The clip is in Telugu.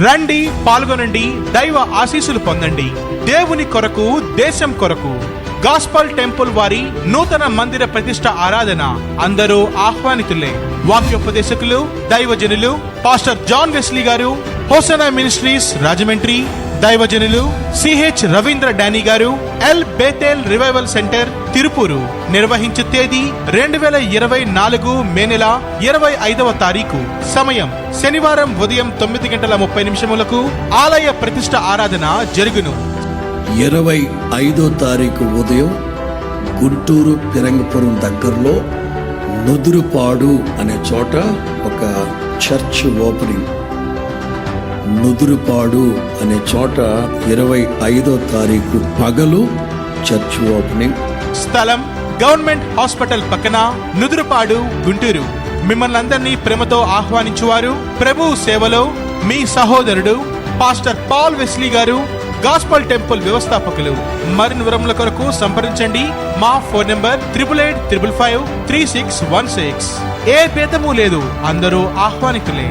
రండి, పాల్గొనండి, దైవ ఆశీస్సులు పొందండి. దేవుని కొరకు, దేశం కొరకు. గాస్పల్ టెంపుల్ వారి నూతన మందిర ప్రతిష్ట ఆరాధన. అందరూ ఆహ్వానితులే. వాక్యోపదేశకులు, దైవజనులు పాస్టర్ జాన్ వెస్లీ గారు, హోసనా మినిస్ట్రీస్ రాజమండ్రి. దైవజనులు సిహెచ్ రవీంద్ర డానీ గారు, L Bethel revival centre Tiruppur. నిర్వహించే తేదీ 2024 మే నెల 25వ తారీఖు. సమయం శనివారం ఉదయం 9:30 ఆలయ ప్రతిష్ట ఆరాధన జరుగును. 25వ తారీఖు ఉదయం గుంటూరు పిరంగపురం దగ్గరలో నుదురుపాడు అనే చోట ఒక చర్చ్ ఓపెనింగ్. నుదురుపాడు అనే చోట 25వ తారీఖు పగలు చర్చ్ ఓపెనింగ్. స్థలం గవర్నమెంట్ హాస్పిటల్ పక్కన, నుదురుపాడు, గుంటూరు. మిమ్మల్ని అందరినీ ప్రేమతో ఆహ్వానించువారు ప్రభు సేవలో మీ సహోదరుడు పాస్టర్ పాల్ వెస్లీ గారు, గాస్పల్ టెంపుల్ వ్యవస్థాపకులు. మరిన్ని వివరముల కొరకు సంప్రదించండి. మా ఫోన్ నంబర్ 8855553616. ఏ భేదము లేదు, అందరూ ఆహ్వానితులే.